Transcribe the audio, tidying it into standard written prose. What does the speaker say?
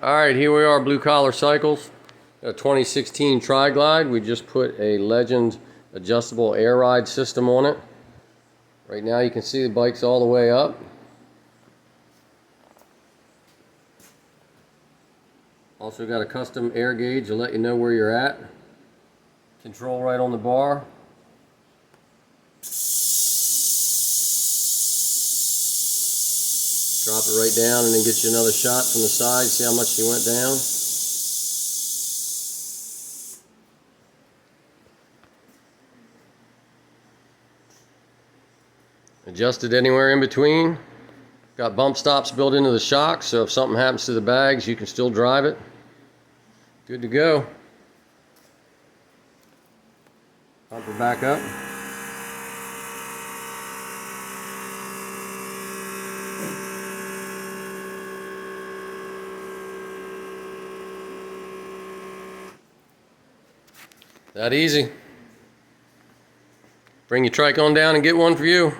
Alright, here we are, Blue Collar Cycles. A 2016 Tri-Glide. We just put a Legend adjustable air ride system on it. Right now you can see the bike's all the way up. Also got a custom air gauge to let you know where you're at. Control right on the bar. Drop it right down and then get you another shot from the side. See how much you went down. Adjusted anywhere in between. Got bump stops built into the shocks, so if something happens to the bags, you can still drive it. Good to go. Pump her back up. That easy. Bring your trike on down and get one for you.